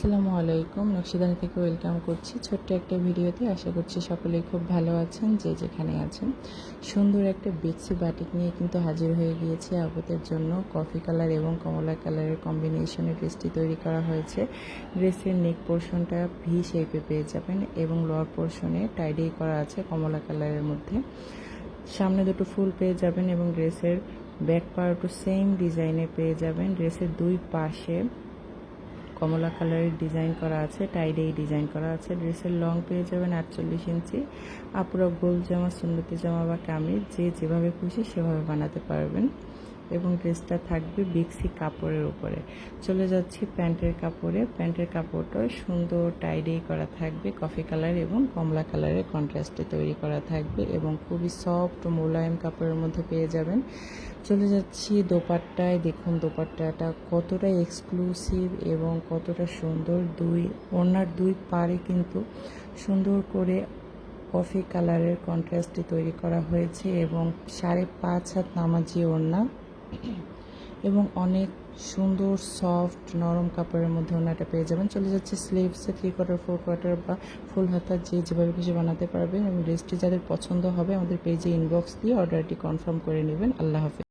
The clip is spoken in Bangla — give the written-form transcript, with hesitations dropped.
আসসালামু আলাইকুম, নকশিদানি থেকে ওয়েলকাম করছি ছোট্ট একটা ভিডিওতে। আশা করছি সকলেই খুব ভালো আছেন, যে যেখানে আছেন। সুন্দর একটা বেক্সি বাটিক নিয়ে কিন্তু হাজির হয়ে গিয়েছে আপুদের জন্য। কফি কালার এবং কমলা কালারের কম্বিনেশনে ড্রেসটি তৈরি করা হয়েছে। ড্রেসের নেক পোর্শনটা ভি শেপে পেয়ে যাবেন এবং লোয়ার পোর্শনে টাইডাই করা আছে কমলা কালারের মধ্যে। সামনে দুটো ফুল পেয়ে যাবেন এবং ড্রেসের ব্যাক পার্টও সেম ডিজাইনে পেয়ে যাবেন। ড্রেসের দুই পাশে কমলা কালারের ডিজাইন করা আছে, টাইডেই ডিজাইন করা আছে। ড্রেসের লং পেয়ে যাবেন 48 ইঞ্চি। আপুরা গোল জামা, সুন্নতি জামা বা কামিজ যে যেভাবে খুশি সেভাবে বানাতে পারবেন এবং ড্রেসটা থাকবে বেক্সি কাপড়ের উপরে। চলে যাচ্ছি প্যান্টের কাপড়ে। প্যান্টের কাপড়টা সুন্দর টাইডেই করা থাকবে, কফি কালার এবং কমলা কালারের কন্ট্রাস্টে তৈরি করা থাকবে এবং খুবই সফট মোলায়েম কাপড়ের মধ্যে পেয়ে যাবেন। চলে যাচ্ছি দোপাট্টায়। দেখুন দোপাট্টাটা কতটা এক্সক্লুসিভ এবং কতটা সুন্দর। ওড়নার দুই পাড়ে কিন্তু সুন্দর করে কফি কালারের কন্ট্রাস্টে তৈরি করা হয়েছে এবং 5.5 হাত নামাজি ওড়না এবং অনেক সুন্দর সফট নরম কাপড়ের মধ্যে ওড়নাটা পেয়ে যাবেন। চলে যাচ্ছে স্লিভসে 3/4, 4/4 বা ফুল হাতা যে যেভাবে খুশি বানাতে পারবেন এবং ড্রেসটি যাদের পছন্দ হবে আমাদের পেজে ইনবক্স দিয়ে অর্ডারটি কনফার্ম করে নেবেন। আল্লাহ হাফেজ।